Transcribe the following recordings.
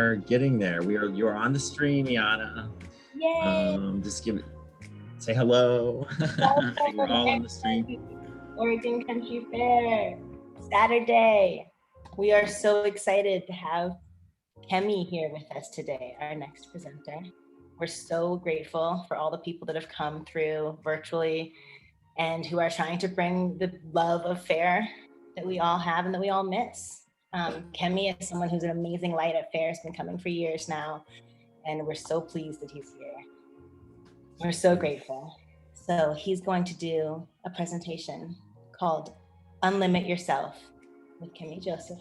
are getting there. You're on the stream, Yana. Yay! Just say hello. I think we're all on the stream. Oregon Country Fair, Saturday. We are so excited to have Kemy here with us today, our next presenter. We're so grateful for all the people that have come through virtually and who are trying to bring the love of FAIR that we all have and that we all miss. Kemy is someone who's an amazing light at FAIR, has been coming for years now, and we're so pleased that he's here. We're so grateful. So he's going to do a presentation called Unlimit Yourself with Kemy Joseph.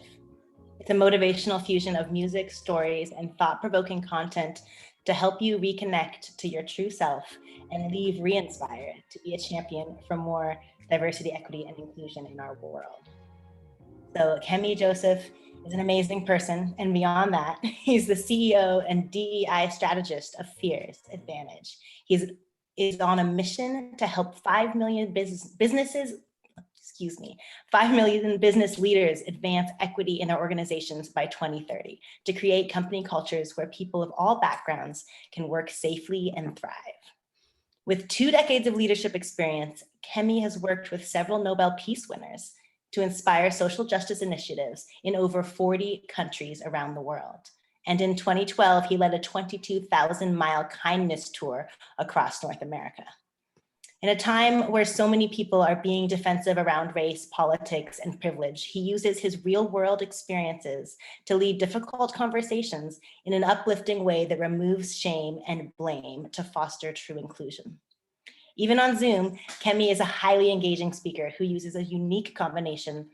It's a motivational fusion of music, stories, and thought-provoking content to help you reconnect to your true self and leave re-inspired to be a champion for more diversity, equity, and inclusion in our world. So Kemy Joseph is an amazing person, and beyond that, he's the CEO and DEI strategist of F.E.A.R.S Advantage. He is on a mission to help 5 million business leaders advance equity in their organizations by 2030 to create company cultures where people of all backgrounds can work safely and thrive. With 2 decades of leadership experience, Kemy has worked with several Nobel Peace winners to inspire social justice initiatives in over 40 countries around the world. And in 2012, he led a 22,000-mile kindness tour across North America. In a time where so many people are being defensive around race, politics, and privilege, he uses his real-world experiences to lead difficult conversations in an uplifting way that removes shame and blame to foster true inclusion. Even on Zoom, Kemy is a highly engaging speaker who uses a unique combination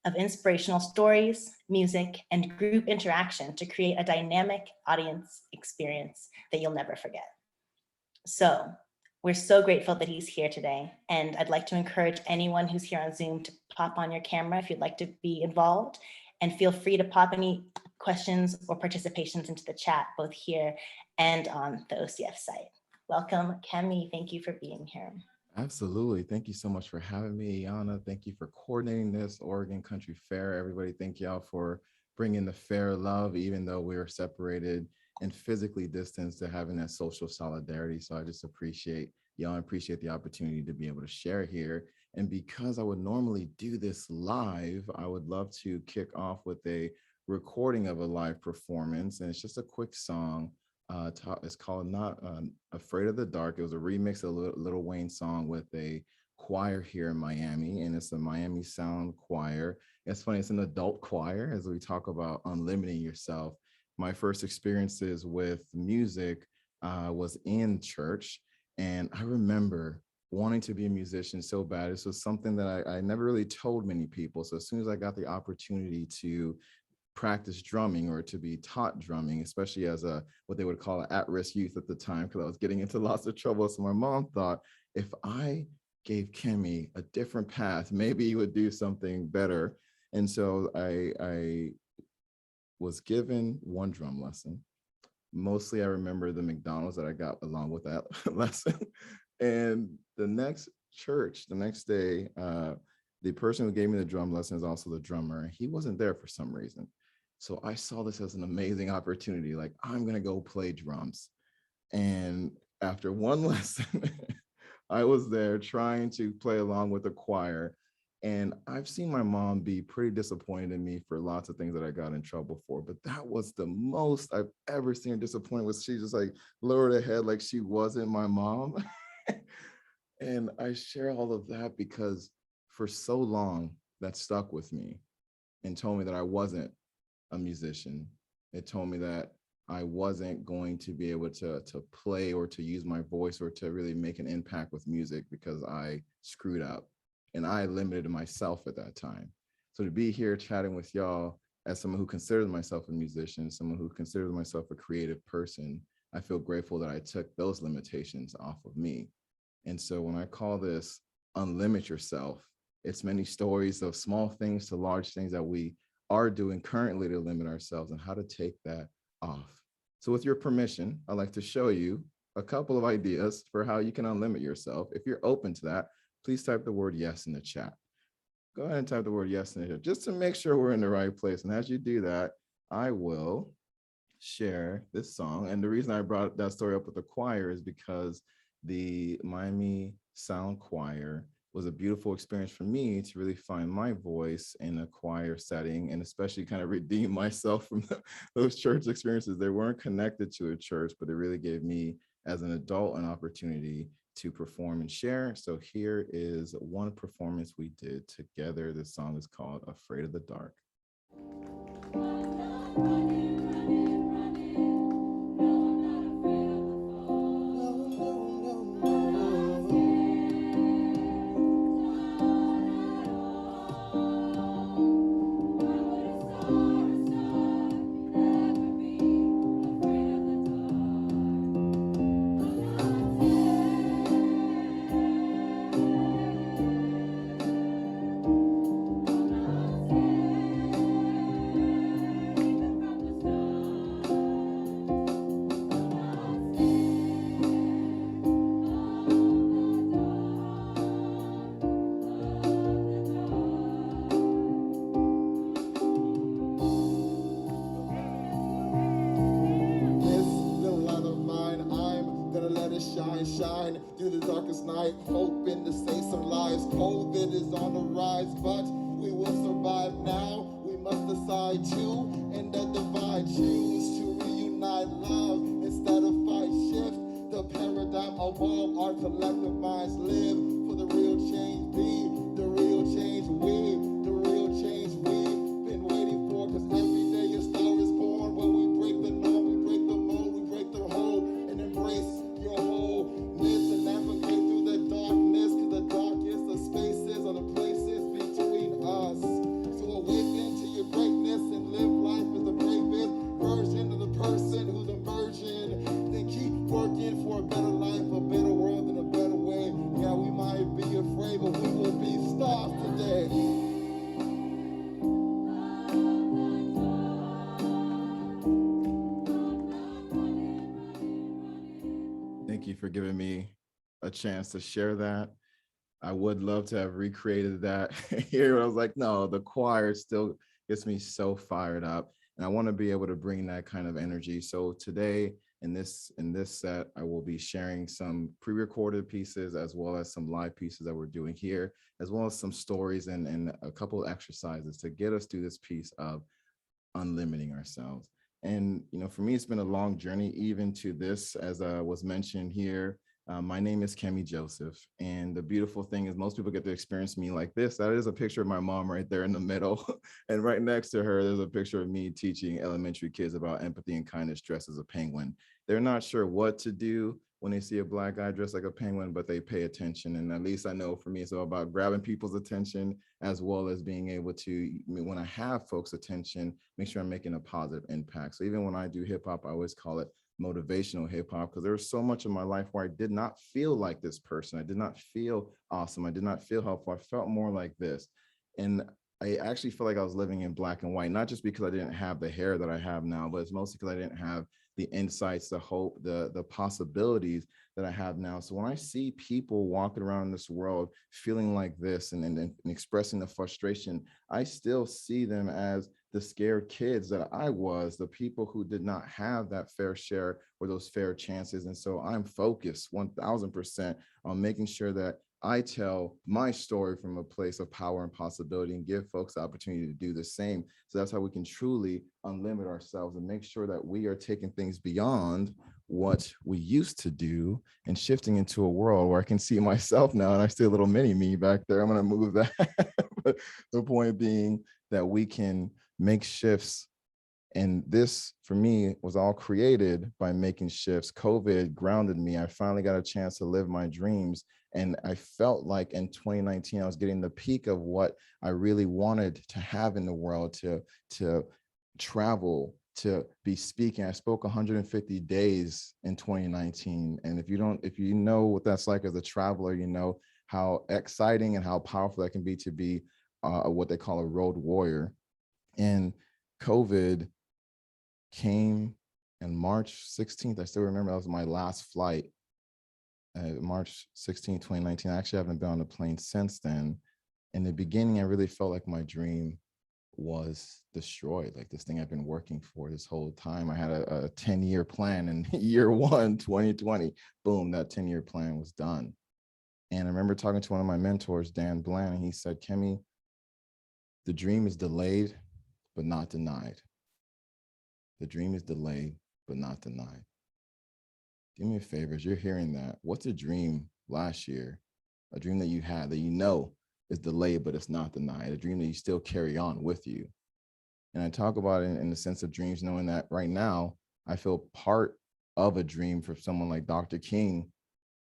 of inspirational stories, music, and group interaction to create a dynamic audience experience that you'll never forget. So we're so grateful that he's here today. And I'd like to encourage anyone who's here on Zoom to pop on your camera if you'd like to be involved, and feel free to pop any questions or participations into the chat, both here and on the OCF site. Welcome, Kemy. Thank you for being here. Absolutely. Thank you so much for having me, Yana. Thank you for coordinating this Oregon Country Fair. Everybody, thank y'all for bringing the FAIR love, even though we were separated and physically distanced, to having that social solidarity. So I just appreciate y'all, appreciate the opportunity to be able to share here. And because I would normally do this live, I would love to kick off with a recording of a live performance. And it's just a quick song. It's called Not Afraid of the Dark. It was a remix of a Lil Wayne song with a choir here in Miami, and it's a Miami Sound choir. It's funny, it's an adult choir as we talk about unlimiting yourself. My first experiences with music was in church, and I remember wanting to be a musician so bad. This was something that I never really told many people. So as soon as I got the opportunity to practice drumming or to be taught drumming, especially as what they would call an at-risk youth at the time, because I was getting into lots of trouble. So my mom thought, if I gave Kemy a different path, maybe he would do something better. And so I was given one drum lesson. Mostly I remember the McDonald's that I got along with that lesson. And the next day, the person who gave me the drum lesson is also the drummer. He wasn't there for some reason. So I saw this as an amazing opportunity. Like, I'm going to go play drums. And after one lesson, I was there trying to play along with the choir. And I've seen my mom be pretty disappointed in me for lots of things that I got in trouble for. But that was the most I've ever seen her disappointed. Was she just like lowered her head like she wasn't my mom? And I share all of that because for so long that stuck with me and told me that I wasn't a musician. It told me that I wasn't going to be able to play or to use my voice or to really make an impact with music because I screwed up and I limited myself at that time. So to be here chatting with y'all as someone who considers myself a musician, someone who considers myself a creative person, I feel grateful that I took those limitations off of me. And so when I call this Unlimit Yourself, it's many stories of small things to large things that we are doing currently to limit ourselves and how to take that off. So with your permission, I'd like to show you a couple of ideas for how you can unlimit yourself. If you're open to that, please type the word yes in the chat. Go ahead and type the word yes in the chat just to make sure we're in the right place. And as you do that, I will share this song. And the reason I brought that story up with the choir is because the Miami Sound Choir was a beautiful experience for me to really find my voice in a choir setting, and especially kind of redeem myself from those church experiences. They weren't connected to a church, but it really gave me as an adult an opportunity to perform and share. So here is one performance we did together. This song is called Afraid of the Dark. Shine through the darkest night, hoping to save some lives. COVID is on the rise, but we will survive now. We must decide to end the divide, choose to reunite love instead of fight. Shift the paradigm of all our collective minds. Live for the real change, be the real change, the real change we've been waiting for. Cause every day a star is born. When we break the norm, we break the mold, we break the hold and embrace your wholeness and navigate through the darkness. Cause the darkest of spaces are the places between us. So awaken to your greatness and live life as the bravest version of the person who's emerging. Then keep working for a better life, a better world, and a better way. Yeah, we might be afraid, but we will be stars today. Thank you for giving me a chance to share that. I would love to have recreated that here. I was like, no, the choir still gets me so fired up. And I want to be able to bring that kind of energy. So today in this set, I will be sharing some pre-recorded pieces as well as some live pieces that we're doing here, as well as some stories and a couple of exercises to get us through this piece of unlimiting ourselves. And, for me, it's been a long journey, even to this, as was mentioned here. My name is Kemy Joseph. And the beautiful thing is most people get to experience me like this. That is a picture of my mom right there in the middle. And right next to her, there's a picture of me teaching elementary kids about empathy and kindness dressed as a penguin. They're not sure what to do when they see a Black guy dressed like a penguin, but they pay attention. And at least I know for me, it's all about grabbing people's attention, as well as being able to, when I have folks' attention, make sure I'm making a positive impact. So even when I do hip hop, I always call it motivational hip hop, because there was so much of my life where I did not feel like this person. I did not feel awesome. I did not feel helpful. I felt more like this. And I actually feel like I was living in black and white, not just because I didn't have the hair that I have now, but it's mostly because I didn't have the insights, the hope, the possibilities that I have now. So when I see people walking around this world feeling like this and expressing the frustration, I still see them as the scared kids that I was, the people who did not have that fair share or those fair chances. And so I'm focused 1000% on making sure that I tell my story from a place of power and possibility and give folks the opportunity to do the same. So that's how we can truly unlimit ourselves and make sure that we are taking things beyond what we used to do and shifting into a world where I can see myself now, and I see a little mini me back there. I'm going to move that. But the point being that we can make shifts. And this, for me, was all created by making shifts. COVID grounded me. I finally got a chance to live my dreams. And I felt like in 2019, I was getting the peak of what I really wanted to have in the world, to travel, to be speaking. I spoke 150 days in 2019. And if you know what that's like as a traveler, you know how exciting and how powerful that can be to be what they call a road warrior. And COVID came on March 16th. I still remember that was my last flight. March 16, 2019. I actually haven't been on a plane since then. In the beginning, I really felt like my dream was destroyed. Like this thing I've been working for this whole time. I had a 10-year plan, and year one, 2020, boom, that 10-year plan was done. And I remember talking to one of my mentors, Dan Bland, and he said, Kemy, the dream is delayed, but not denied. The dream is delayed, but not denied. Do me a favor, as you're hearing that, what's a dream last year, a dream that you had that you know is delayed, but it's not denied, a dream that you still carry on with you? And I talk about it in the sense of dreams, knowing that right now, I feel part of a dream for someone like Dr. King,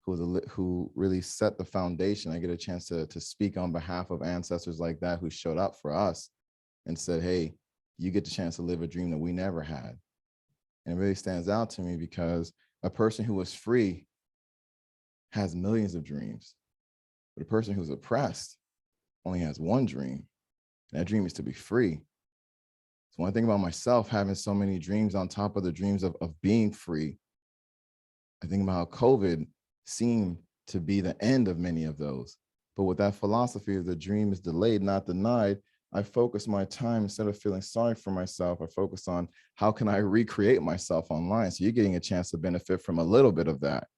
who really set the foundation. I get a chance to speak on behalf of ancestors like that who showed up for us and said, hey, you get the chance to live a dream that we never had. And it really stands out to me because a person who was free has millions of dreams, but a person who's oppressed only has one dream, and that dream is to be free. So when I think about myself having so many dreams on top of the dreams of being free, I think about how COVID seemed to be the end of many of those. But with that philosophy of the dream is delayed, not denied, I focus my time, instead of feeling sorry for myself, I focus on how can I recreate myself online? So you're getting a chance to benefit from a little bit of that.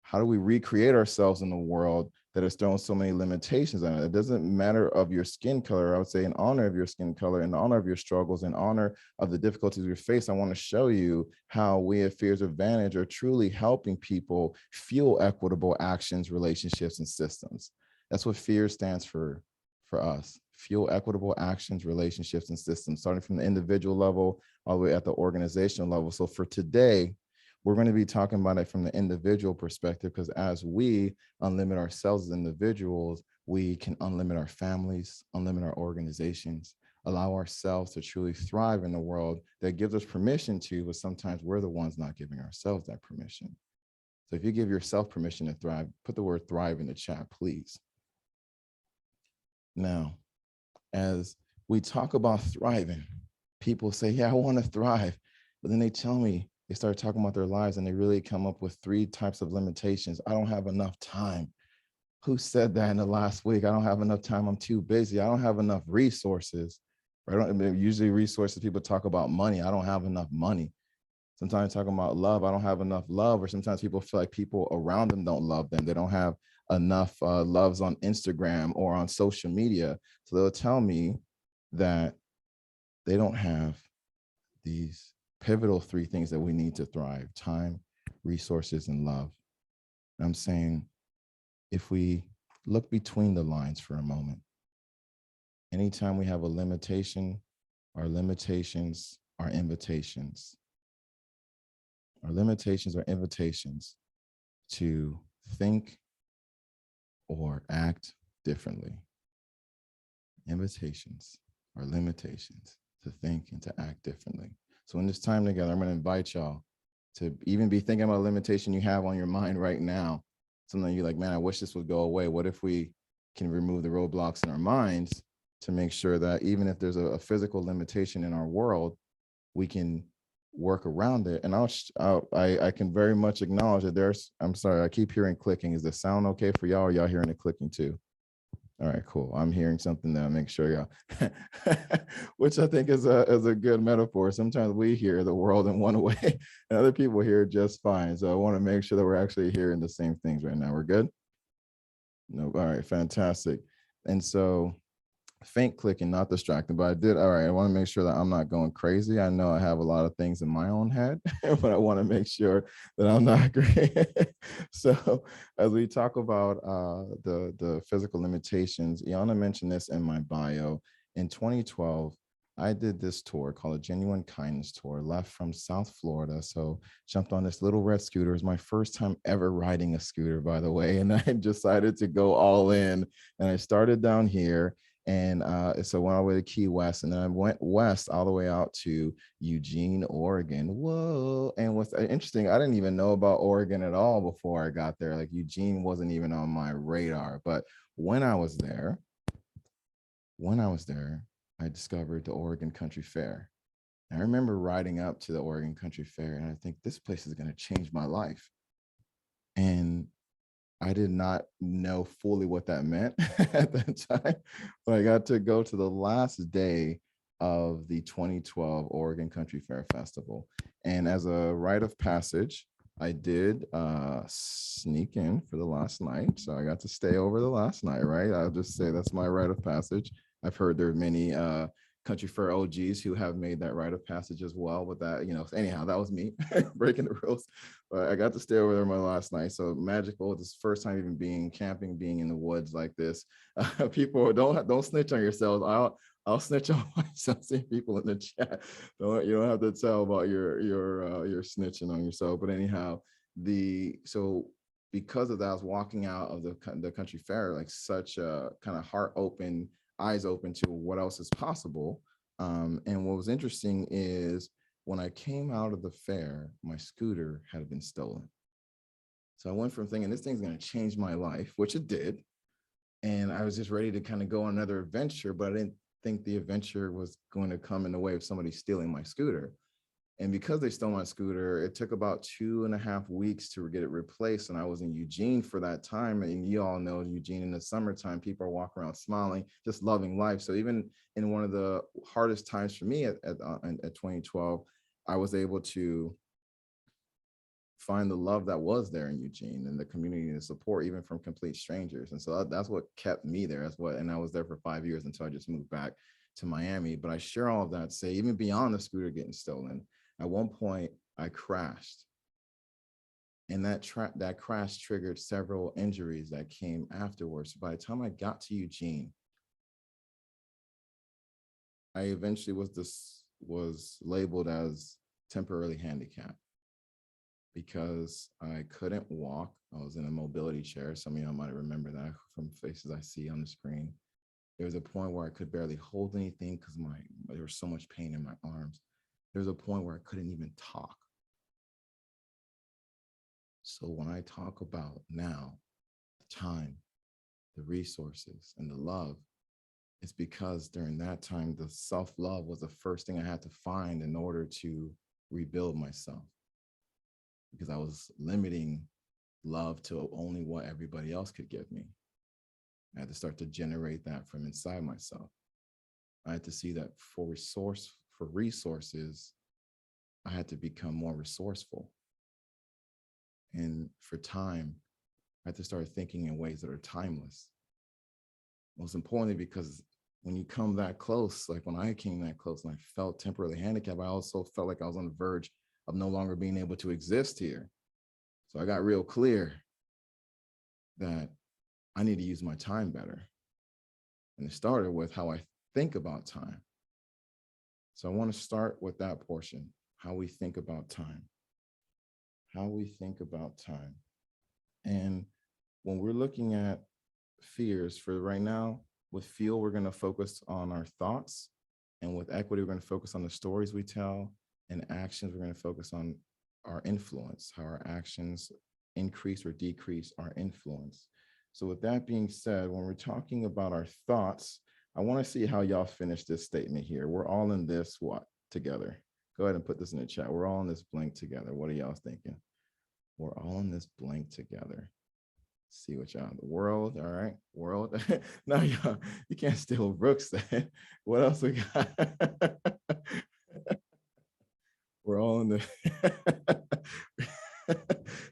How do we recreate ourselves in a world that has thrown so many limitations on it? It doesn't matter of your skin color. I would say in honor of your skin color, in honor of your struggles, in honor of the difficulties you face, I want to show you how we at F.E.A.R.S Advantage are truly helping people fuel equitable actions, relationships, and systems. That's what F.E.A.R.S stands for us. Fuel equitable actions, relationships, and systems, starting from the individual level all the way at the organizational level. So for today, we're going to be talking about it from the individual perspective, because as we unlimit ourselves as individuals, we can unlimit our families, unlimit our organizations, allow ourselves to truly thrive in a world that gives us permission to, but sometimes we're the ones not giving ourselves that permission. So if you give yourself permission to thrive, put the word thrive in the chat, please. Now, as we talk about thriving, people say, yeah, I want to thrive. But then they tell me, they start talking about their lives and they really come up with 3 types of limitations. I don't have enough time. Who said that in the last week? I don't have enough time. I'm too busy. I don't have enough resources. Usually resources, people talk about money. I don't have enough money. Sometimes talking about love, I don't have enough love. Or sometimes people feel like people around them don't love them. They don't have enough loves on Instagram or on social media. So they'll tell me that they don't have these pivotal 3 things that we need to thrive: time, resources, and love. And I'm saying, if we look between the lines for a moment, anytime we have a limitation, our limitations are invitations. Our limitations are invitations to think or act differently. Invitations are limitations to think and to act differently. So in this time together, I'm going to invite y'all to even be thinking about a limitation you have on your mind right now. Something you're like, man, I wish this would go away. What if we can remove the roadblocks in our minds to make sure that even if there's a physical limitation in our world, we can work around it? And I can very much acknowledge that I'm sorry, I keep hearing clicking. Is the sound okay for y'all, or y'all hearing the clicking too? All right, cool. I'm hearing something that I'll make sure y'all, which I think is a good metaphor. Sometimes we hear the world in one way and other people hear it just fine. So I want to make sure that we're actually hearing the same things right now. We're good? No, all right, fantastic. And so faint clicking, not distracting, but I did. All right, I want to make sure that I'm not going crazy. I know I have a lot of things in my own head, but I want to make sure that I'm not great. So as we talk about the physical limitations, Iana mentioned this in my bio. In 2012, I did this tour called a Genuine Kindness Tour, left from South Florida. So jumped on this little red scooter. It was my first time ever riding a scooter, by the way. And I decided to go all in. And I started down here. And so went all the way to Key West, and then I went west all the way out to Eugene, Oregon. Whoa. And what's interesting, I didn't even know about Oregon at all before I got there. Like Eugene wasn't even on my radar. But when I was there, I discovered the Oregon Country Fair. And I remember riding up to the Oregon Country Fair, and I think this place is going to change my life. And I did not know fully what that meant at that time, but I got to go to the last day of the 2012 Oregon Country Fair Festival. And as a rite of passage, I did sneak in for the last night. So I got to stay over the last night, right? I'll just say that's my rite of passage. I've heard there are many Country Fair OGs who have made that rite of passage as well. But that, anyhow, that was me breaking the rules. But I got to stay over there my last night. So magical. This is the first time even being camping, being in the woods like this. People don't snitch on yourselves. I'll snitch on myself. See people in the chat. You don't have to tell about your snitching on yourself. But anyhow, because of that, I was walking out of the country fair like such a kind of heart open, eyes open to what else is possible. And what was interesting is when I came out of the fair, my scooter had been stolen. So I went from thinking this thing's going to change my life, which it did. And I was just ready to kind of go on another adventure, but I didn't think the adventure was going to come in the way of somebody stealing my scooter. And because they stole my scooter, it took about 2.5 weeks to get it replaced. And I was in Eugene for that time. And you all know Eugene in the summertime, people are walking around smiling, just loving life. So even in one of the hardest times for me at 2012, I was able to find the love that was there in Eugene and the community and the support, even from complete strangers. And so that's what kept me there. And I was there for 5 years until I just moved back to Miami. But I share all of that to say, even beyond the scooter getting stolen, at one point I crashed. And that crash triggered several injuries that came afterwards. By the time I got to Eugene, I eventually was labeled as temporarily handicapped, because I couldn't walk. I was in a mobility chair. Some of y'all might remember that from faces I see on the screen. There was a point where I could barely hold anything because there was so much pain in my arms. There was a point where I couldn't even talk. So when I talk about now, the time, the resources, and the love, it's because during that time, the self-love was the first thing I had to find in order to rebuild myself. Because I was limiting love to only what everybody else could give me. I had to start to generate that from inside myself. I had to see that for resources, I had to become more resourceful. And for time, I had to start thinking in ways that are timeless. Most importantly, because when you come that close, like when I came that close and I felt temporarily handicapped, I also felt like I was on the verge of no longer being able to exist here. So I got real clear that I need to use my time better. And it started with how I think about time. So I want to start with that portion, how we think about time. How we think about time. And when we're looking at fears for right now, with FEAR, we're going to focus on our thoughts. And with equity, we're going to focus on the stories we tell. And actions, we're going to focus on our influence, how our actions increase or decrease our influence. So with that being said, when we're talking about our thoughts, I want to see how y'all finish this statement here. We're all in this, together? Go ahead and put this in the chat. We're all in this blank together. What are y'all thinking? We're all in this blank together. See what y'all, the world, all right, world. No, y'all, you can't steal Brooks then. What else we got? We're all in the,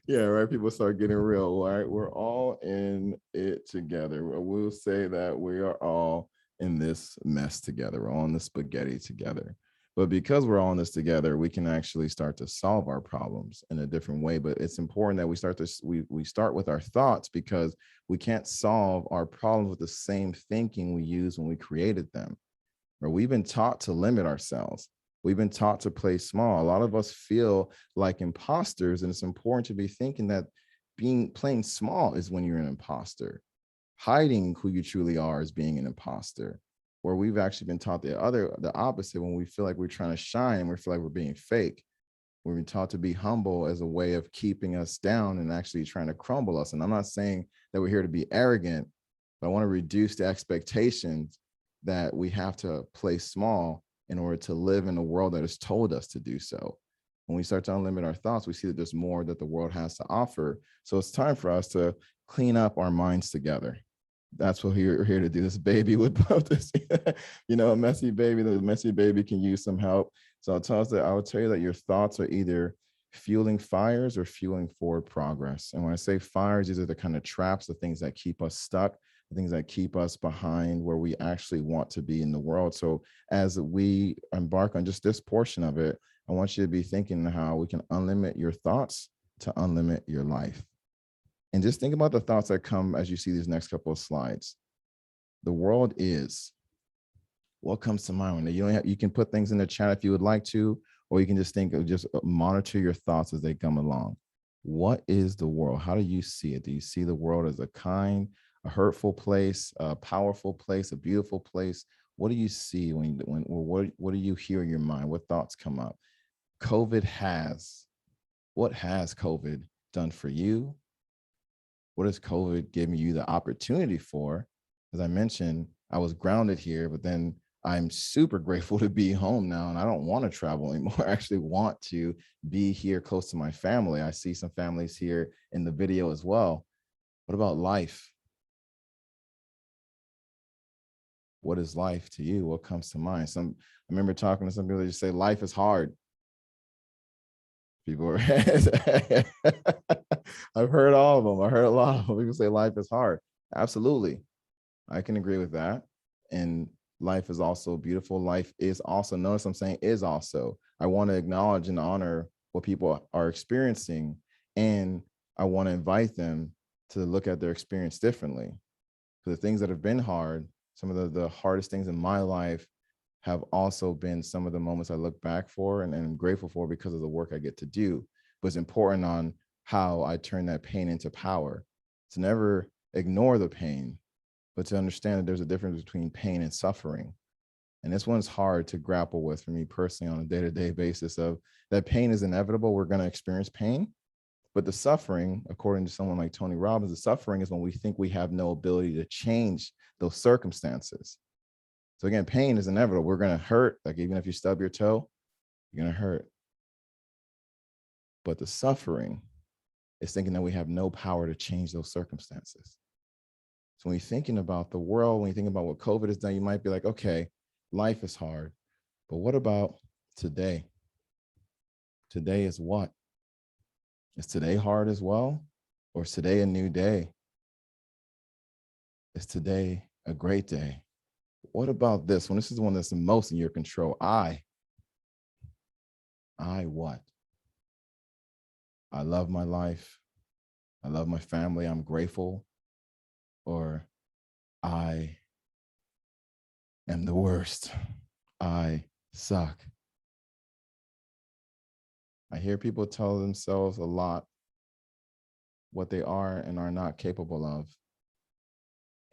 yeah, right, people start getting real, right? We're all in it together. We'll say that we are all in this mess together. We're all in the spaghetti together. But because we're all in this together, we can actually start to solve our problems in a different way. But it's important that we start with our thoughts, because we can't solve our problems with the same thinking we used when we created them. Or we've been taught to limit ourselves. We've been taught to play small. A lot of us feel like imposters, and it's important to be thinking that playing small is when you're an imposter. Hiding who you truly are is being an imposter. Where we've actually been taught the opposite, when we feel like we're trying to shine and we feel like we're being fake. We've been taught to be humble as a way of keeping us down and actually trying to crumble us. And I'm not saying that we're here to be arrogant, but I want to reduce the expectations that we have to play small in order to live in a world that has told us to do so. When we start to unlimit our thoughts, we see that there's more that the world has to offer. So it's time for us to clean up our minds together. That's what we're here to do. This baby would put this, a messy baby, the messy baby can use some help. So I will tell you that your thoughts are either fueling fires or fueling forward progress. And when I say fires, these are the kind of traps, the things that keep us stuck, the things that keep us behind where we actually want to be in the world. So as we embark on just this portion of it, I want you to be thinking how we can unlimit your thoughts to unlimit your life. And just think about the thoughts that come as you see these next couple of slides. The world is. What comes to mind when you can put things in the chat if you would like to, or you can just think of just monitor your thoughts as they come along. What is the world? How do you see it? Do you see the world as a kind, a hurtful place, a powerful place, a beautiful place? What do you see what do you hear in your mind? What thoughts come up? What has COVID done for you? What has COVID given you the opportunity for? As I mentioned, I was grounded here, but then I'm super grateful to be home now, and I don't want to travel anymore. I actually want to be here close to my family. I see some families here in the video as well. What about life? What is life to you? What comes to mind? I remember talking to some people that just say life is hard. People are, I've heard all of them. I heard a lot of them. People say life is hard. Absolutely. I can agree with that. And life is also beautiful. Life is also, notice I'm saying is also. I want to acknowledge and honor what people are experiencing. And I want to invite them to look at their experience differently. So the things that have been hard, some of the hardest things in my life have also been some of the moments I look back for and I'm grateful for because of the work I get to do. But it's important on how I turn that pain into power. To never ignore the pain, but to understand that there's a difference between pain and suffering. And this one's hard to grapple with for me personally on a day-to-day basis of that pain is inevitable. We're going to experience pain. But the suffering, according to someone like Tony Robbins, the suffering is when we think we have no ability to change those circumstances. So again, pain is inevitable. We're going to hurt. Like even if you stub your toe, you're going to hurt. But the suffering is thinking that we have no power to change those circumstances. So when you're thinking about the world, when you think about what COVID has done, you might be like, okay, life is hard. But what about today? Today is what? Is today hard as well? Or is today a new day? Is today a great day? What about this one? This is the one that's the most in your control. I what? I love my life. I love my family. I'm grateful. Or I am the worst. I suck. I hear people tell themselves a lot what they are and are not capable of.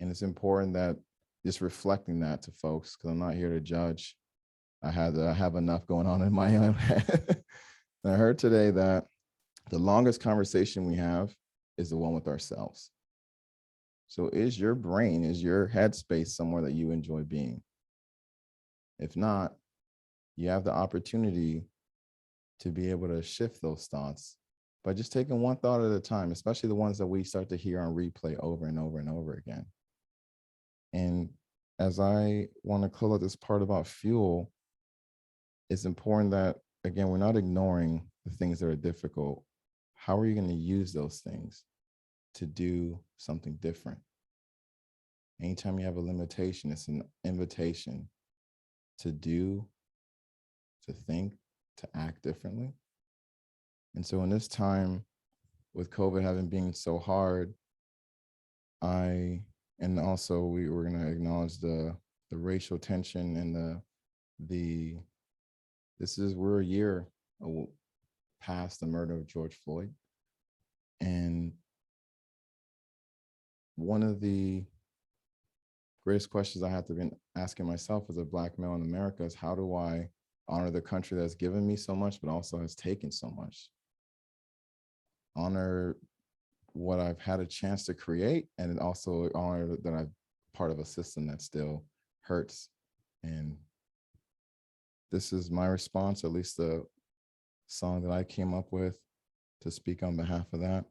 And it's important that just reflecting that to folks, because I'm not here to judge. I have enough going on in my own head. I heard today that the longest conversation we have is the one with ourselves. So is your brain, is your headspace somewhere that you enjoy being? If not, you have the opportunity to be able to shift those thoughts by just taking one thought at a time, especially the ones that we start to hear on replay over and over and over again. And as I want to close out this part about fuel, it's important that, again, we're not ignoring the things that are difficult. How are you going to use those things to do something different? Anytime you have a limitation, it's an invitation to do, to think, to act differently. And so in this time with COVID having been so hard, and also we were going to acknowledge the racial tension and we're a year past the murder of George Floyd. And one of the greatest questions I have to be asking myself as a Black male in America is, how do I honor the country that's given me so much, but also has taken so much? Honor what I've had a chance to create, and also honor that I'm part of a system that still hurts. And this is my response, at least the song that I came up with to speak on behalf of that.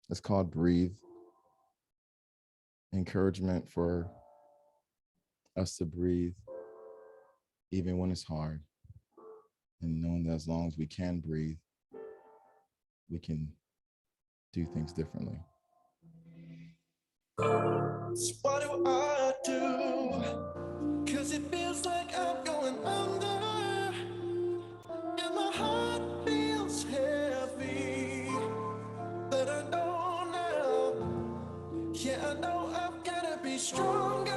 It's called Breathe. Encouragement for us to breathe, even when it's hard. And knowing that as long as we can breathe, we can do things differently. So what do I do? 'Cause it feels like I'm going under, and my heart feels heavy. But I know now, yeah, I know I've gotta be stronger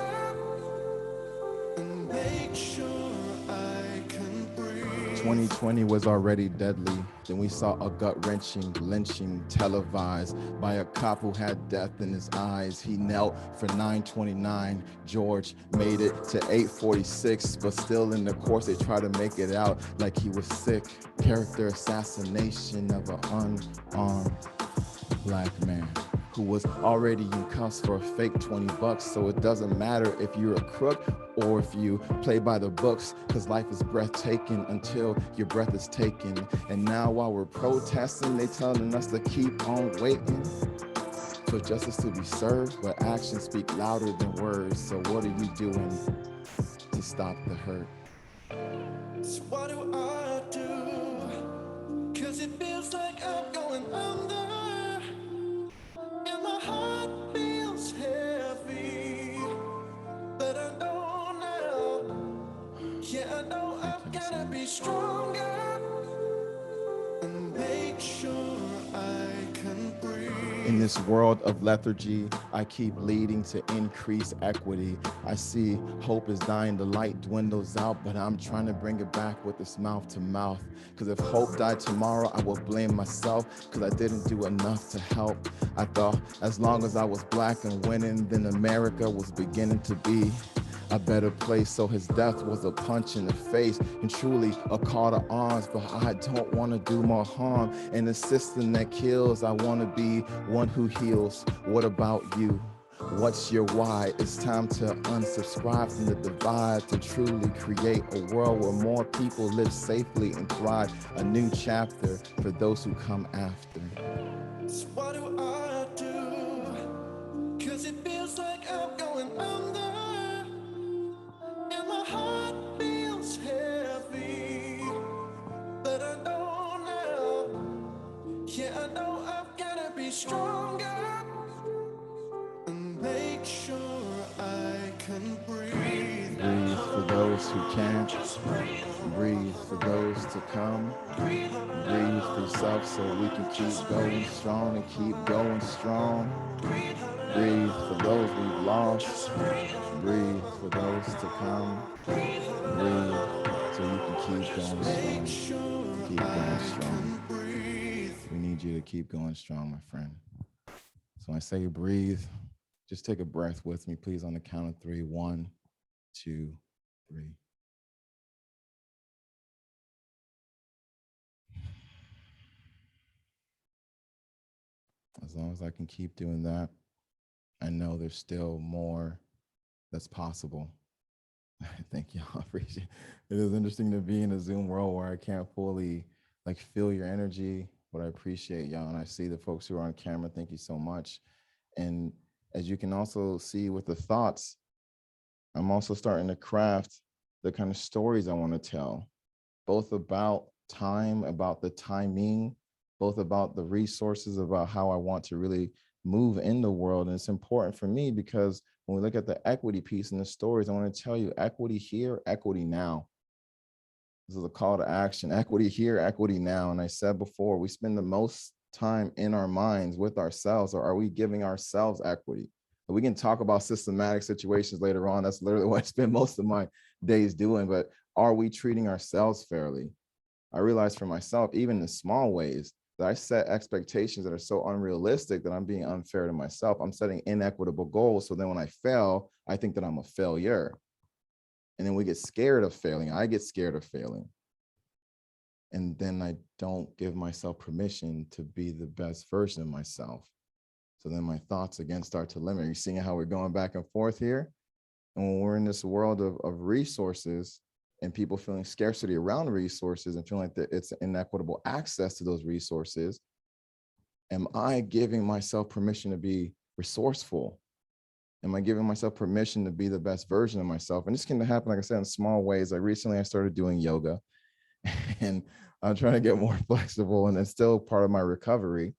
and make sure I can breathe. 2020 was already deadly. Then we saw a gut-wrenching lynching televised by a cop who had death in his eyes. He knelt for 929. George made it to 846, but still in the course they try to make it out like he was sick. Character assassination of an unarmed Black man who was already in cuffs for a fake $20. So it doesn't matter if you're a crook or if you play by the books, because life is breathtaking until your breath is taken. And now while we're protesting, they telling us to keep on waiting for justice to be served, but actions speak louder than words. So what are you doing to stop the hurt? So what do I do? 'Cause it feels like I'm going under, and my heart feels heavy. But I know now, yeah, I know I've gotta be stronger and make sure I can breathe. In this world of lethargy, I keep leading to increase equity. I see hope is dying, the light dwindles out, but I'm trying to bring it back with this mouth to mouth. Because if hope died tomorrow, I will blame myself, because I didn't do enough to help. I thought as long as I was Black and winning, then America was beginning to be a better place. So his death was a punch in the face and truly a call to arms. But I don't want to do more harm in a system that kills. I want to be one who heals. What about you? What's your why? It's time to unsubscribe from the divide to truly create a world where more people live safely and thrive. A new chapter for those who come after. So what do I do? 'Cause it feels like I'm going under, and my heart feels heavy. But I know now, yeah, I know I've gotta be stronger and make sure I can breathe. Breathe for those who can't. Breathe for those to come. Breathe for yourself so we can keep going strong and keep going strong. Breathe for those we've lost. Breathe for those to come. Breathe so you can keep going strong. Keep going strong. We need you to keep going strong, my friend. So I say breathe. Just take a breath with me, please, on the count of 3. 1, 2, 3. As long as I can keep doing that, I know there's still more that's possible. Thank y'all. I appreciate it. It is interesting to be in a Zoom world where I can't fully feel your energy, but I appreciate y'all. And I see the folks who are on camera. Thank you so much. And as you can also see with the thoughts, I'm also starting to craft the kind of stories I want to tell, both about time, about the timing, both about the resources, about how I want to really move in the world. And it's important for me because when we look at the equity piece in the stories, I want to tell you equity here, equity now. This is a call to action. Equity here, equity now. And I said before, we spend the most time in our minds with ourselves, or are we giving ourselves equity? We can talk about systematic situations later on. That's literally what I spend most of my days doing. But are we treating ourselves fairly? I realized for myself, even in small ways, that I set expectations that are so unrealistic that I'm being unfair to myself. I'm setting inequitable goals. So then when I fail, I think that I'm a failure. And then we get scared of failing. I get scared of failing. And then I don't give myself permission to be the best version of myself. So then my thoughts again start to limit. You're seeing how we're going back and forth here? And when we're in this world of resources and people feeling scarcity around resources and feeling like that it's inequitable access to those resources, am I giving myself permission to be resourceful? Am I giving myself permission to be the best version of myself? And this can happen, like I said, in small ways. Like recently I started doing yoga and I'm trying to get more flexible, and it's still part of my recovery.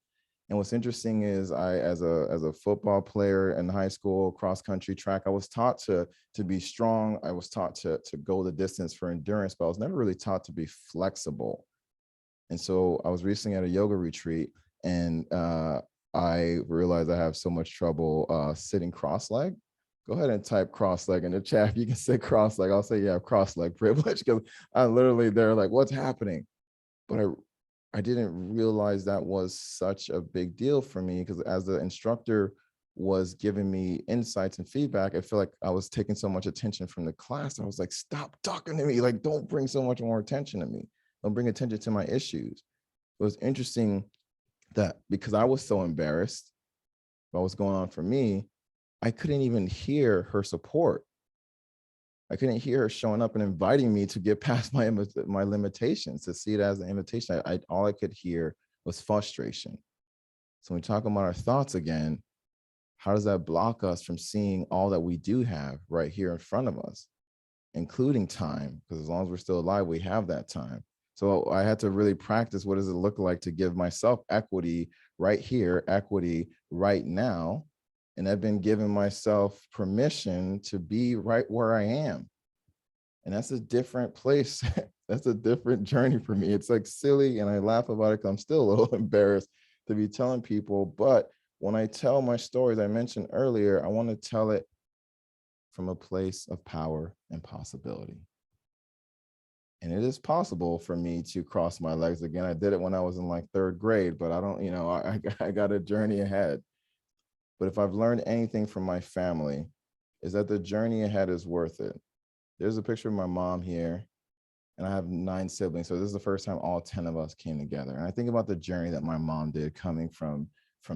And what's interesting is as a football player in high school, cross country, track, I was taught to be strong. I was taught to go the distance for endurance, but I was never really taught to be flexible. And so I was recently at a yoga retreat, and I realized I have so much trouble sitting cross-legged. Go ahead and type cross-leg in the chat. If you can say cross-leg, I'll say, yeah, cross-leg privilege, because I literally, they're like, what's happening? But I didn't realize that was such a big deal for me, because as the instructor was giving me insights and feedback, I feel like I was taking so much attention from the class. I was like, stop talking to me. Like, don't bring so much more attention to me. Don't bring attention to my issues. It was interesting that because I was so embarrassed about what's going on for me, I couldn't even hear her support. I couldn't hear her showing up and inviting me to get past my limitations, to see it as an invitation. All I could hear was frustration. So when we talk about our thoughts again, how does that block us from seeing all that we do have right here in front of us, including time? Because as long as we're still alive, we have that time. So I had to really practice, what does it look like to give myself equity right here, equity right now. And I've been giving myself permission to be right where I am. And that's a different place. That's a different journey for me. It's like silly, and I laugh about it because I'm still a little embarrassed to be telling people. But when I tell my stories, I mentioned earlier, I want to tell it from a place of power and possibility. And it is possible for me to cross my legs again. I did it when I was in like 3rd grade, but I don't, I got a journey ahead. But if I've learned anything from my family, is that the journey ahead is worth it. There's a picture of my mom here, and I have 9 siblings. So this is the first time all 10 of us came together. And I think about the journey that my mom did coming from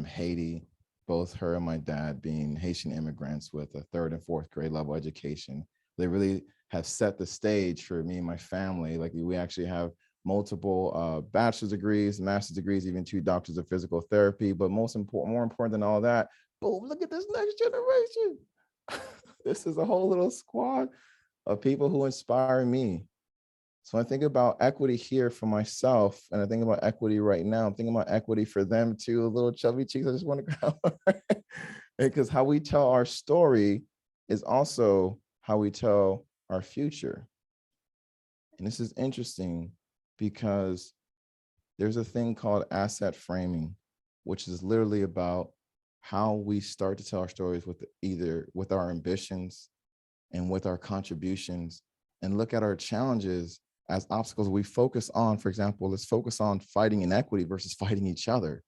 Haiti, both her and my dad being Haitian immigrants with a 3rd and 4th grade level education. They really have set the stage for me and my family. Like, we actually have multiple bachelor's degrees, master's degrees, even 2 doctors of physical therapy. But more important than all that, boom, look at this next generation. This is a whole little squad of people who inspire me. So I think about equity here for myself, and I think about equity right now. I'm thinking about equity for them too. A little chubby cheeks, I just want to grab. Because how we tell our story is also how we tell our future. And this is interesting because there's a thing called asset framing, which is literally about how we start to tell our stories with our ambitions and with our contributions, and look at our challenges as obstacles we focus on. For example, let's focus on fighting inequity versus fighting each other.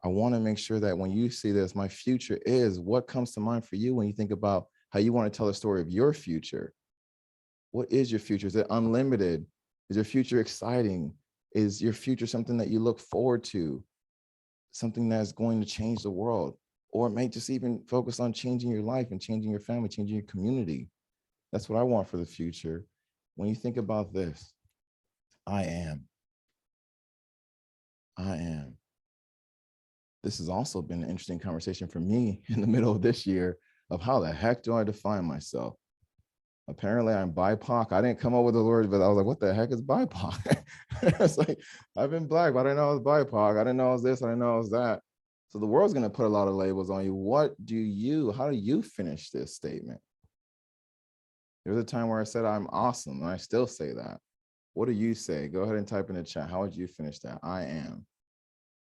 I want to make sure that when you see this, my future is, what comes to mind for you when you think about how you want to tell the story of your future? What is your future? Is it unlimited? Is your future exciting? Is your future something that you look forward to? Something that's going to change the world? Or it may just even focus on changing your life and changing your family, changing your community. That's what I want for the future. When you think about this, I am. This has also been an interesting conversation for me in the middle of this year of how the heck do I define myself? Apparently I'm BIPOC. I didn't come up with the word, but I was like, what the heck is BIPOC? It's like, I've been Black, but I didn't know I was BIPOC. I didn't know I was this, I didn't know I was that. So the world's gonna put a lot of labels on you. How do you finish this statement? There was a time where I said I'm awesome, and I still say that. What do you say? Go ahead and type in the chat. How would you finish that? I am.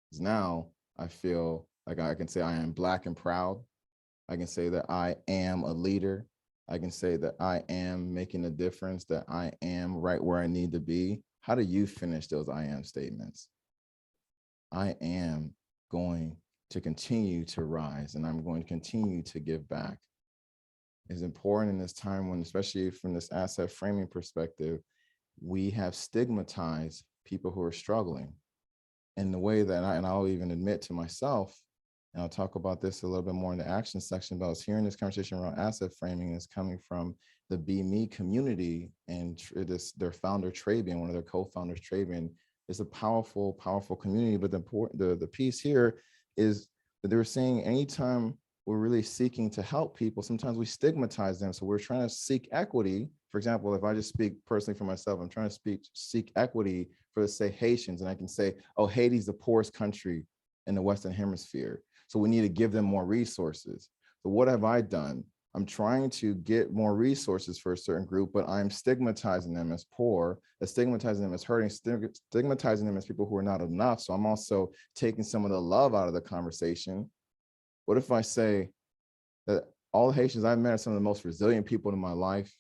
Because now I feel like I can say I am Black and proud. I can say that I am a leader. I can say that I am making a difference, that I am right where I need to be. How do you finish those I am statements? I am going to continue to rise, and I'm going to continue to give back. It's important in this time when, especially from this asset framing perspective, we have stigmatized people who are struggling in the way that I'll even admit to myself, and I'll talk about this a little bit more in the action section, but I was hearing this conversation around asset framing is coming from the Be Me community, and their founder, Travian, one of their co-founders, Travian, It's a powerful, powerful community. But the piece here is that they were saying anytime we're really seeking to help people, sometimes we stigmatize them. So we're trying to seek equity. For example, if I just speak personally for myself, I'm trying to seek equity for, let's say, Haitians. And I can say, oh, Haiti's the poorest country in the Western Hemisphere, so we need to give them more resources. So what have I done? I'm trying to get more resources for a certain group, but I'm stigmatizing them as poor, stigmatizing them as hurting, stigmatizing them as people who are not enough. So I'm also taking some of the love out of the conversation. What if I say that all the Haitians I've met are some of the most resilient people in my life,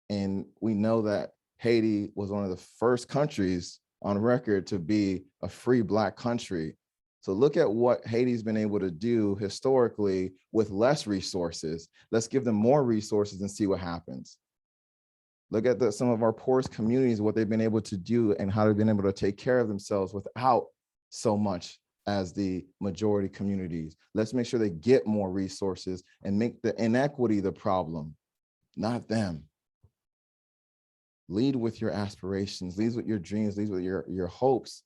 and we know that Haiti was one of the first countries on record to be a free Black country. So look at what Haiti's been able to do historically with less resources. Let's give them more resources and see what happens. Look at some of our poorest communities, what they've been able to do and how they've been able to take care of themselves without so much as the majority communities. Let's make sure they get more resources and make the inequity the problem, not them. Lead with your aspirations, lead with your dreams, lead with your hopes,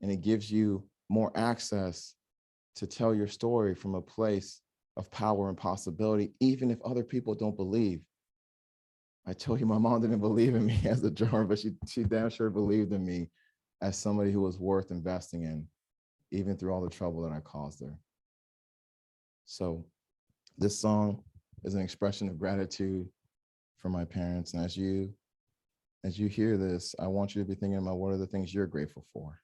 and it gives you more access to tell your story from a place of power and possibility, even if other people don't believe. I told you my mom didn't believe in me as a drummer, but she damn sure believed in me as somebody who was worth investing in, even through all the trouble that I caused her. So this song is an expression of gratitude for my parents. And as you hear this, I want you to be thinking about what are the things you're grateful for.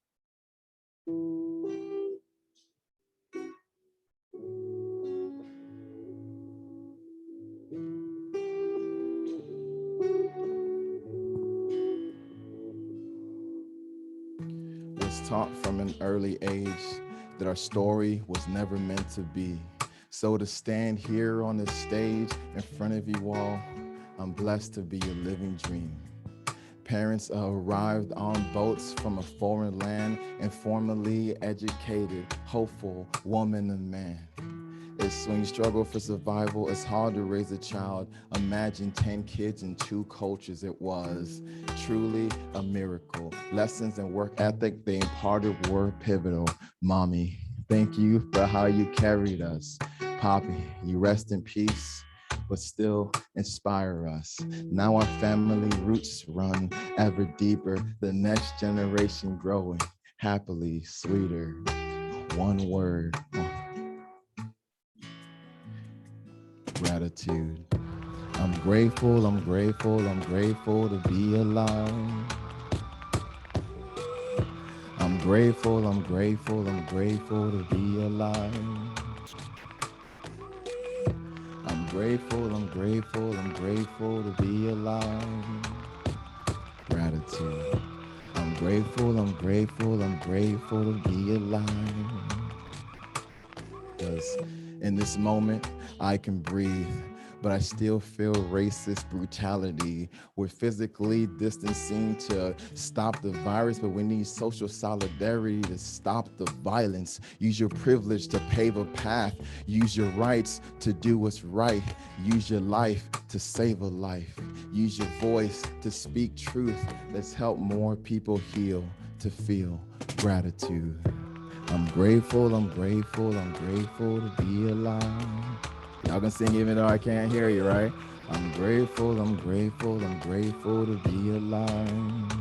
Was taught from an early age that our story was never meant to be. So to stand here on this stage in front of you all, I'm blessed to be a living dream. Parents arrived on boats from a foreign land, informally educated, hopeful woman and man. It's when you struggle for survival, it's hard to raise a child. Imagine 10 kids in 2 cultures. It was truly a miracle. Lessons and work ethic they imparted were pivotal. Mommy, thank you for how you carried us. Poppy, you rest in peace, but still inspire us. Now our family roots run ever deeper, the next generation growing happily sweeter. One word. Gratitude. I'm grateful, I'm grateful, I'm grateful to be alive. I'm grateful, I'm grateful, I'm grateful to be alive. I'm grateful, I'm grateful, I'm grateful to be alive. Gratitude. I'm grateful, I'm grateful, I'm grateful to be alive. Because in this moment, I can breathe, but I still feel racist brutality. We're physically distancing to stop the virus, but we need social solidarity to stop the violence. Use your privilege to pave a path. Use your rights to do what's right. Use your life to save a life. Use your voice to speak truth. Let's help more people heal, to feel gratitude. I'm grateful, I'm grateful, I'm grateful to be alive. Y'all can sing even though I can't hear you, right? I'm grateful, I'm grateful, I'm grateful to be alive.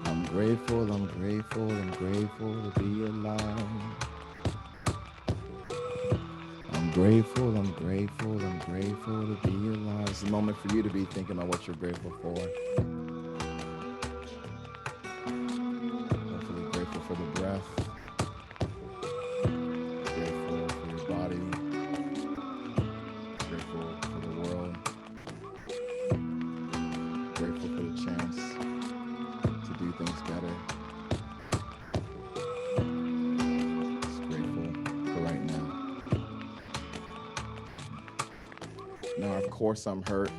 I'm grateful, I'm grateful, I'm grateful to be alive. I'm grateful, I'm grateful, I'm grateful to be alive. It's a moment for you to be thinking about what you're grateful for. Hopefully grateful for the breath. Grateful for your body. Grateful for the world. Grateful for the chance to do things better. Just grateful for right now. Now, of course I'm hurt,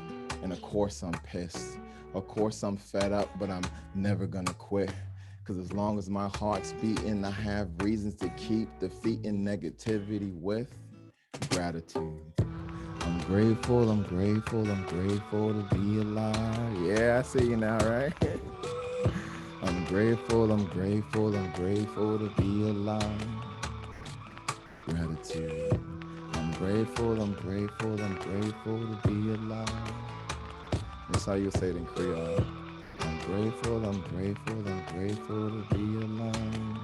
and of course I'm pissed. Of course I'm fed up, but I'm never gonna quit. Because as long as my heart's beating, I have reasons to keep defeating negativity with gratitude. I'm grateful, I'm grateful, I'm grateful to be alive. Yeah, I see you now, right? grateful, I'm grateful, I'm grateful to be alive. Gratitude. I'm grateful, I'm grateful, I'm grateful to be alive. That's how you say it in Creole. I'm grateful, I'm grateful, I'm grateful to be alive.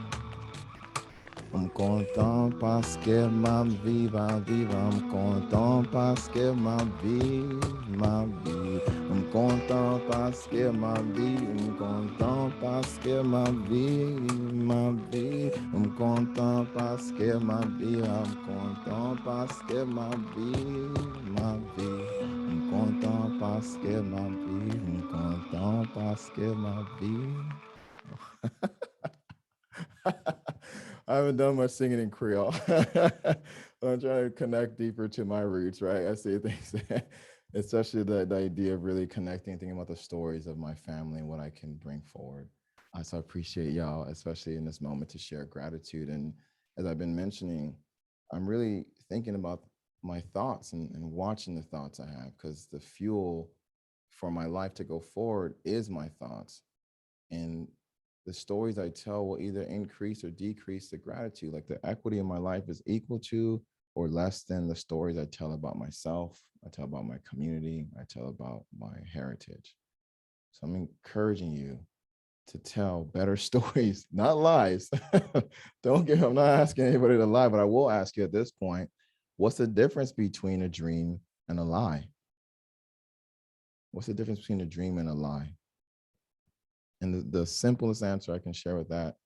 I'm content parce que ma vie va vivre. I'm content parce que ma vie, ma vie. I'm content parce que ma vie. I'm content parce que ma vie, ma vie. I'm content parce que ma vie. I'm content parce que ma vie, ma vie. I'm content parce que ma vie. I'm content parce que ma vie. I haven't done much singing in Creole. I'm trying to connect deeper to my roots, right? I see things, especially the idea of really connecting, thinking about the stories of my family and what I can bring forward. So I appreciate y'all, especially in this moment, to share gratitude. And as I've been mentioning, I'm really thinking about my thoughts and watching the thoughts I have, because the fuel for my life to go forward is my thoughts. And the stories I tell will either increase or decrease the gratitude. Like the equity in my life is equal to or less than the stories I tell about myself, I tell about my community, I tell about my heritage. So I'm encouraging you to tell better stories, not lies. I'm not asking anybody to lie, but I will ask you at this point, what's the difference between a dream and a lie? What's the difference between a dream and a lie? And the simplest answer I can share with that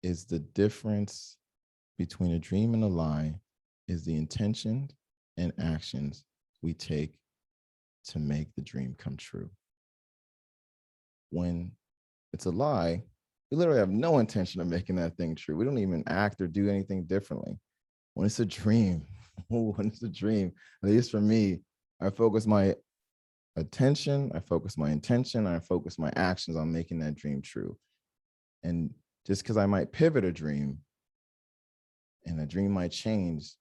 is the difference between a dream and a lie is the intention and actions we take to make the dream come true. When it's a lie, we literally have no intention of making that thing true. We don't even act or do anything differently. When it's a dream, when it's a dream, at least for me, I focus my attention, I focus my intention, I focus my actions on making that dream true. And just because I might pivot a dream and a dream might change,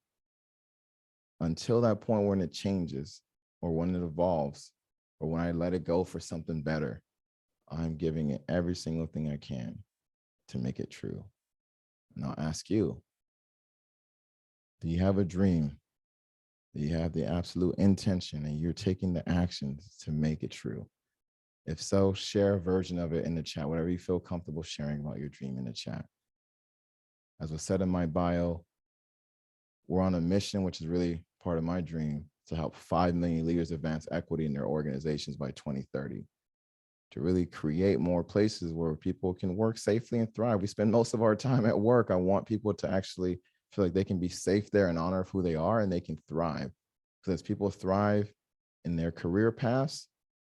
until that point when it changes or when it evolves or when I let it go for something better, I'm giving it every single thing I can to make it true. And I'll ask you, do you have a dream? Do you have the absolute intention and you're taking the actions to make it true? If so, share a version of it in the chat, whatever you feel comfortable sharing about your dream in the chat. As was said in my bio, we're on a mission, which is really part of my dream, to help 5 million leaders advance equity in their organizations by 2030, to really create more places where people can work safely and thrive. We spend most of our time at work. I want people to actually feel like they can be safe there in honor of who they are and they can thrive. Because as people thrive in their career paths,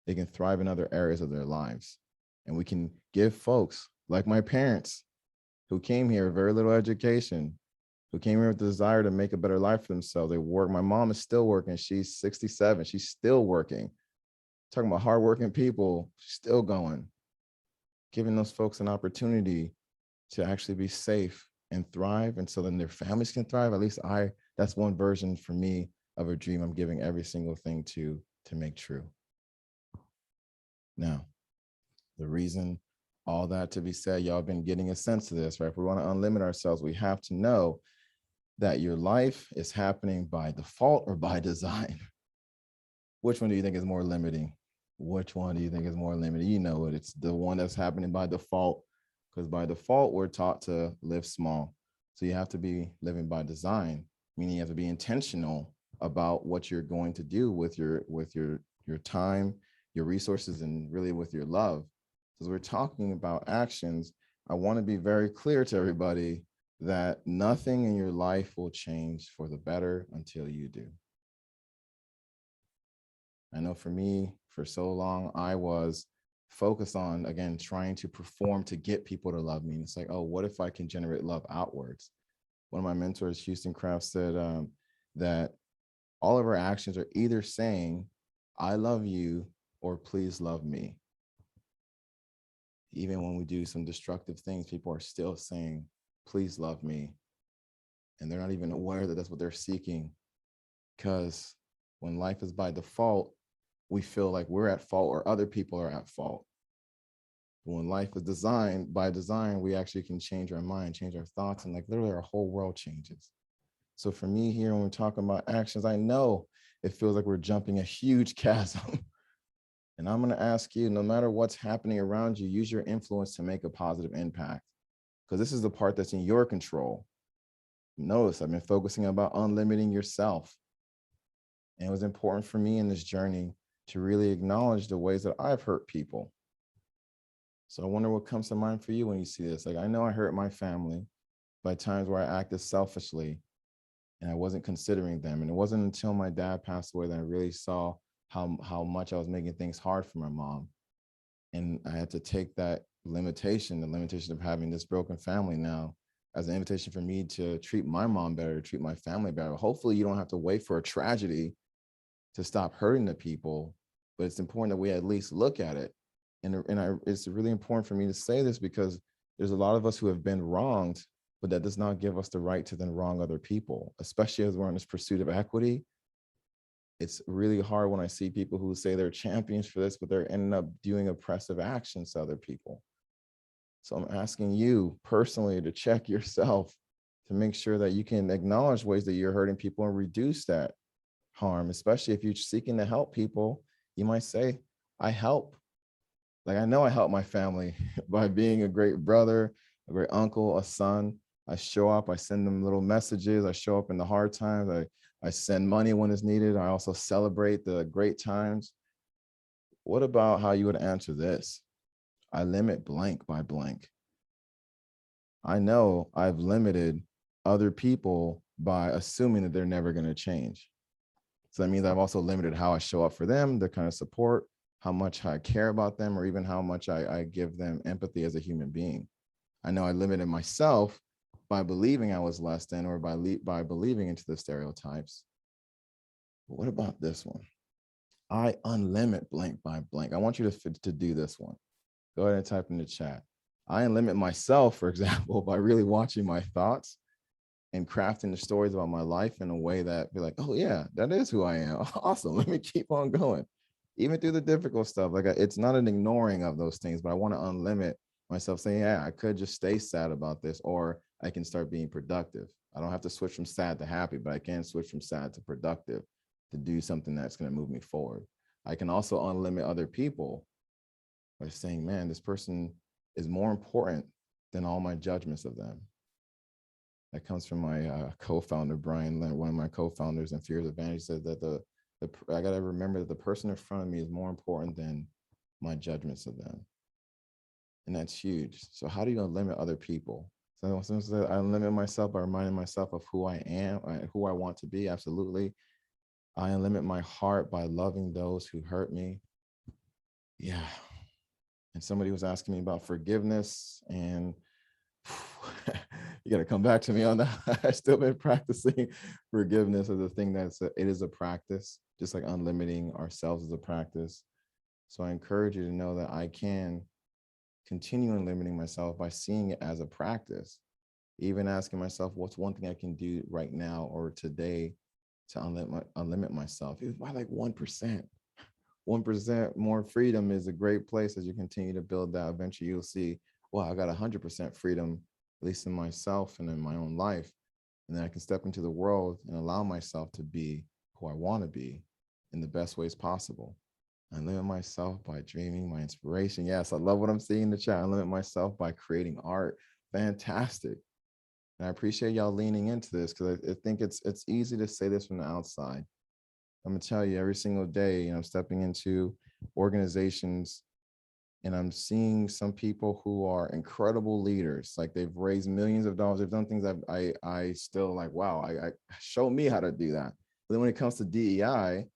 they can thrive in other areas of their lives. And we can give folks like my parents who came here with very little education, who came here with the desire to make a better life for themselves. They work. My mom is still working. She's 67. She's still working. Talking about hardworking people, still going. Giving those folks an opportunity to actually be safe and thrive. And so then their families can thrive. At least that's one version for me of a dream I'm giving every single thing to make true. Now, the reason all that to be said, y'all have been getting a sense of this, right? If we want to unlimit ourselves, we have to know that your life is happening by default or by design. Which one do you think is more limiting? Which one do you think is more limiting? You know it. It's the one that's happening by default, because by default, we're taught to live small. So you have to be living by design, meaning you have to be intentional about what you're going to do with your time, your resources, and really with your love. So as we're talking about actions, I want to be very clear to everybody that nothing in your life will change for the better until you do. I know for me, for so long, I was focused on, again, trying to perform to get people to love me. And it's like, oh, what if I can generate love outwards? One of my mentors, Houston Kraft, said that all of our actions are either saying, I love you, or please love me. Even when we do some destructive things, people are still saying, please love me. And they're not even aware that that's what they're seeking. Because when life is by default, we feel like we're at fault or other people are at fault. When life is designed by design, we actually can change our mind, change our thoughts, and like literally our whole world changes. So for me here, when we're talking about actions, I know it feels like we're jumping a huge chasm. And I'm going to ask you, no matter what's happening around you, use your influence to make a positive impact, because this is the part that's in your control. Notice I've been focusing about unlimiting yourself. And it was important for me in this journey to really acknowledge the ways that I've hurt people. So I wonder what comes to mind for you when you see this. Like, I know I hurt my family by times where I acted selfishly and I wasn't considering them. And it wasn't until my dad passed away that I really saw how much I was making things hard for my mom. And I had to take that limitation, the limitation of having this broken family now, as an invitation for me to treat my mom better, treat my family better. Hopefully you don't have to wait for a tragedy to stop hurting the people, but it's important that we at least look at it. It's really important for me to say this because there's a lot of us who have been wronged, but that does not give us the right to then wrong other people, especially as we're in this pursuit of equity. It's really hard when I see people who say they're champions for this, but they're ending up doing oppressive actions to other people. So I'm asking you personally to check yourself to make sure that you can acknowledge ways that you're hurting people and reduce that harm, especially if you're seeking to help people. You might say, I help. Like, I know I help my family by being a great brother, a great uncle, a son. I show up, I send them little messages. I show up in the hard times. I send money when it's needed. I also celebrate the great times. What about how you would answer this? I limit blank by blank. I know I've limited other people by assuming that they're never going to change. So that means I've also limited how I show up for them, the kind of support, how much I care about them, or even how much I give them empathy as a human being. I know I limited myself by believing I was less than, or by believing into the stereotypes. But what about this one? I unlimit blank by blank. I want you to do this one. Go ahead and type in the chat. I unlimit myself, for example, by really watching my thoughts and crafting the stories about my life in a way that be like, oh yeah, that is who I am. Awesome. Let me keep on going. Even through the difficult stuff. Like, it's not an ignoring of those things, but I want to unlimit myself, saying, yeah, I could just stay sad about this, or I can start being productive. I don't have to switch from sad to happy, but I can switch from sad to productive to do something that's going to move me forward. I can also unlimit other people by saying, man, this person is more important than all my judgments of them. That comes from my co-founder, Brian Leonard, one of my co-founders in F.E.A.R.S Advantage, said that I got to remember that the person in front of me is more important than my judgments of them. And that's huge. So how do you unlimit other people? So I unlimit myself by reminding myself of who I am, who I want to be. Absolutely. I unlimit my heart by loving those who hurt me. Yeah. And somebody was asking me about forgiveness, and you got to come back to me on that. I've still been practicing forgiveness as a thing it is a practice, just like unlimiting ourselves is a practice. So I encourage you to know that I can continue unlimiting myself by seeing it as a practice, even asking myself, what's one thing I can do right now or today to unlimit myself? Even by like 1%. 1% more freedom is a great place. As you continue to build that, eventually you'll see, well, I got 100% freedom, at least in myself and in my own life. And then I can step into the world and allow myself to be who I want to be in the best ways possible. I limit myself by dreaming my inspiration. Yes, I love what I'm seeing in the chat. I limit myself by creating art. Fantastic. And I appreciate y'all leaning into this, because I think it's easy to say this from the outside. I'm gonna tell you, every single day, I'm stepping into organizations and I'm seeing some people who are incredible leaders. Like, they've raised millions of dollars. They've done things that I still like, wow, I show me how to do that. But then when it comes to DEI,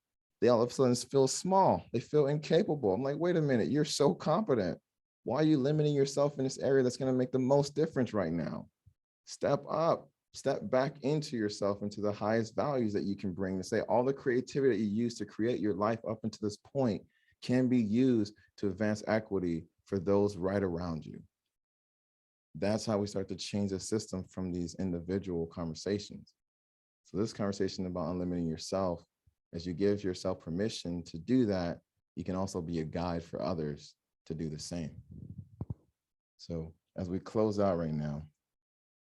they all of a sudden feel small. They feel incapable. I'm like, wait a minute, you're so competent. Why are you limiting yourself in this area that's gonna make the most difference right now? Step up. Step back into yourself, into the highest values that you can bring, to say all the creativity that you use to create your life up until this point can be used to advance equity for those right around you. That's how we start to change the system from these individual conversations. So this conversation about unlimiting yourself, as you give yourself permission to do that, you can also be a guide for others to do the same. So as we close out right now,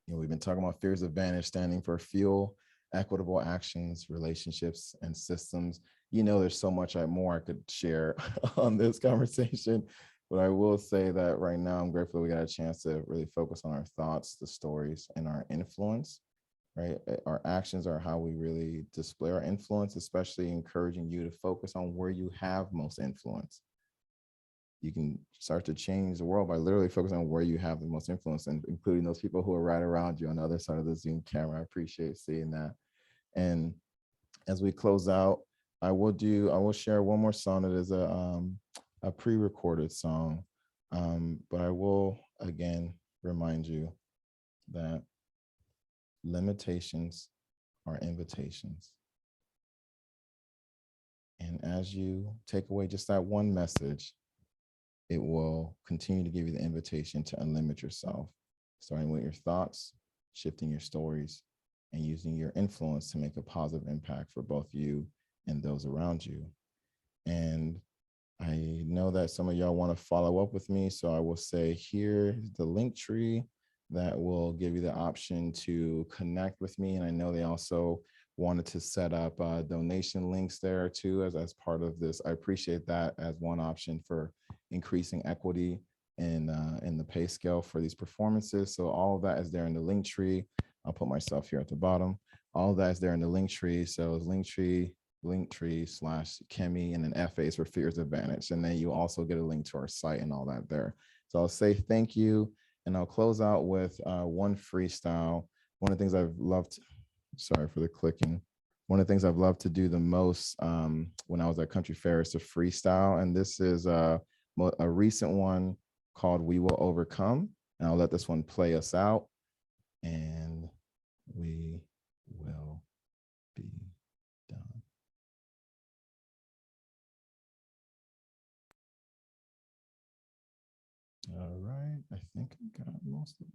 we've been talking about FEARS Advantage, standing for fuel, equitable actions, relationships, and systems. There's so much more I could share on this conversation, but I will say that right now I'm grateful we got a chance to really focus on our thoughts, the stories, and our influence, right? Our actions are how we really display our influence, especially encouraging you to focus on where you have most influence. You can start to change the world by literally focusing on where you have the most influence, and including those people who are right around you on the other side of the Zoom camera. I appreciate seeing that. And as we close out, I will share one more song that is a pre-recorded song. But I will again remind you that limitations are invitations. And as you take away just that one message, it will continue to give you the invitation to unlimit yourself, starting with your thoughts, shifting your stories, and using your influence to make a positive impact for both you and those around you. And I know that some of y'all want to follow up with me, so I will say here's the link tree that will give you the option to connect with me. And I know they also wanted to set up donation links there too as part of this. I appreciate that as one option for increasing equity in the pay scale for these performances. So all of that is there in the link tree. I'll put myself here at the bottom. All of that is there in the link tree. So it's linktree /Kemy and then F.E.A.R.S for FEARS Advantage. And then you also get a link to our site and all that there. So I'll say thank you. And I'll close out with one freestyle. One of the things I've loved, sorry for the clicking. One of the things I've loved to do the most when I was at Country Fair is to freestyle. And this is a recent one called We Will Overcome. And I'll let this one play us out. And we will be done. All right, I think I got most of it.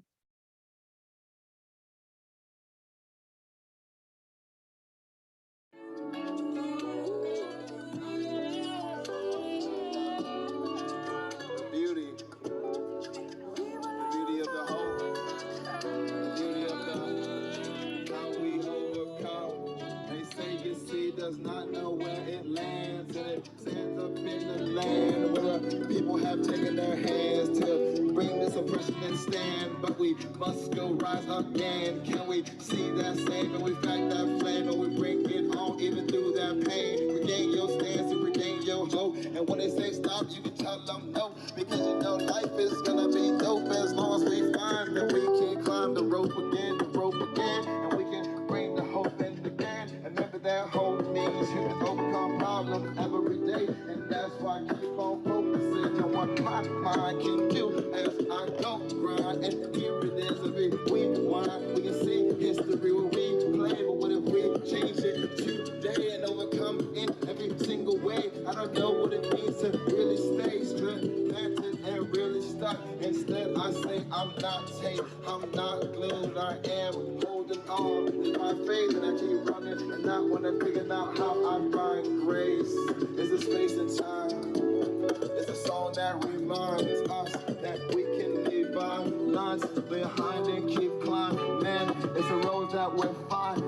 The beauty of the whole, the beauty of the how we overcome. They say your seed does not know where it lands, and it stands up in the land where people have taken their hands to bring this oppression and stand. But we must go rise again. Can we see that same and we fight that flame and we bring it on even through that pain? Regain your stance and regain your hope. And when they say stop, you can tell them no, because you know life is gonna be dope as long as we find that we can climb the rope again, and we can bring the hope in again. And remember that hope means you can overcome problems every day, and that's why I keep on focusing on what my mind can do as I go grind. And here it is, every rewind, we can see history where we play, but what if we change it today and overcome in every single way? I don't know what it means to really stay planted and really stuck. Instead, I say I'm not tamed, I'm not glued, I am holding on to my faith, and I keep running and not want to figure out how I find grace. Is it space and time? It's a song that reminds us that we can leave our lines behind and keep climbing. Man, it's a road that we're finding.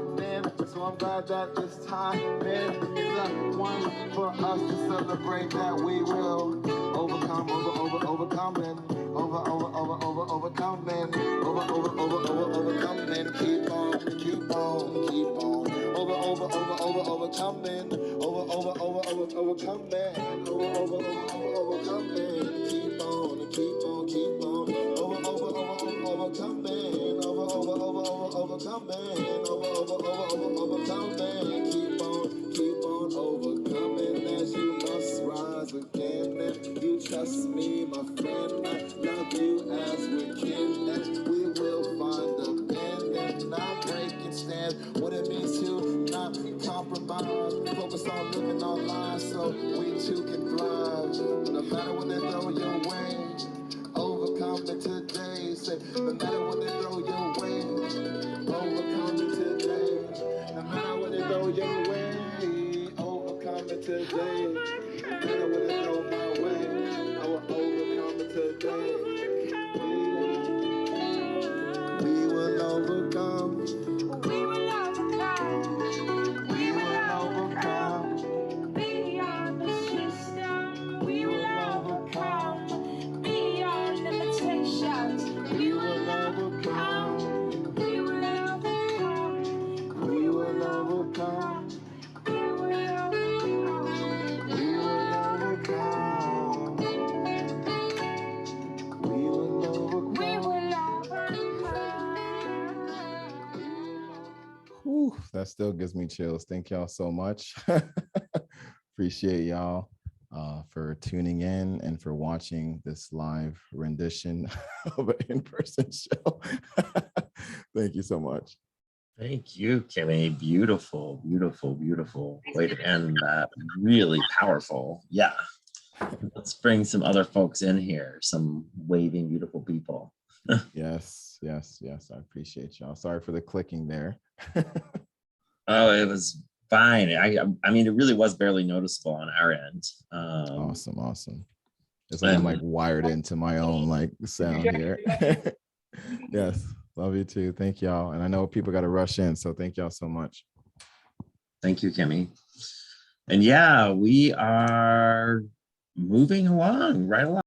So I'm glad that this time, man, is a one for us to celebrate that we will overcome, overcome, and overcome, man, overcome, and keep on, overcome, man, overcome, man, overcome, man, keep on, overcome, man, overcome, man, overcome, man, keep on overcoming as you must rise again. And you trust me, my friend, I love you that still gives me chills. Thank y'all so much. Appreciate y'all for tuning in and for watching this live rendition of an in-person show. Thank you so much. Thank you, Kemy. Beautiful, beautiful, beautiful way to end that. Really powerful. Yeah. Let's bring some other folks in here, some waving, beautiful people. Yes, yes, yes. I appreciate y'all. Sorry for the clicking there. Oh, it was fine. I mean, it really was barely noticeable on our end. Awesome, awesome. It's like I'm like wired into my own like sound here. Yes, love you too. Thank y'all. And I know people got to rush in, so thank y'all so much. Thank you, Kemy. And yeah, we are moving along right along.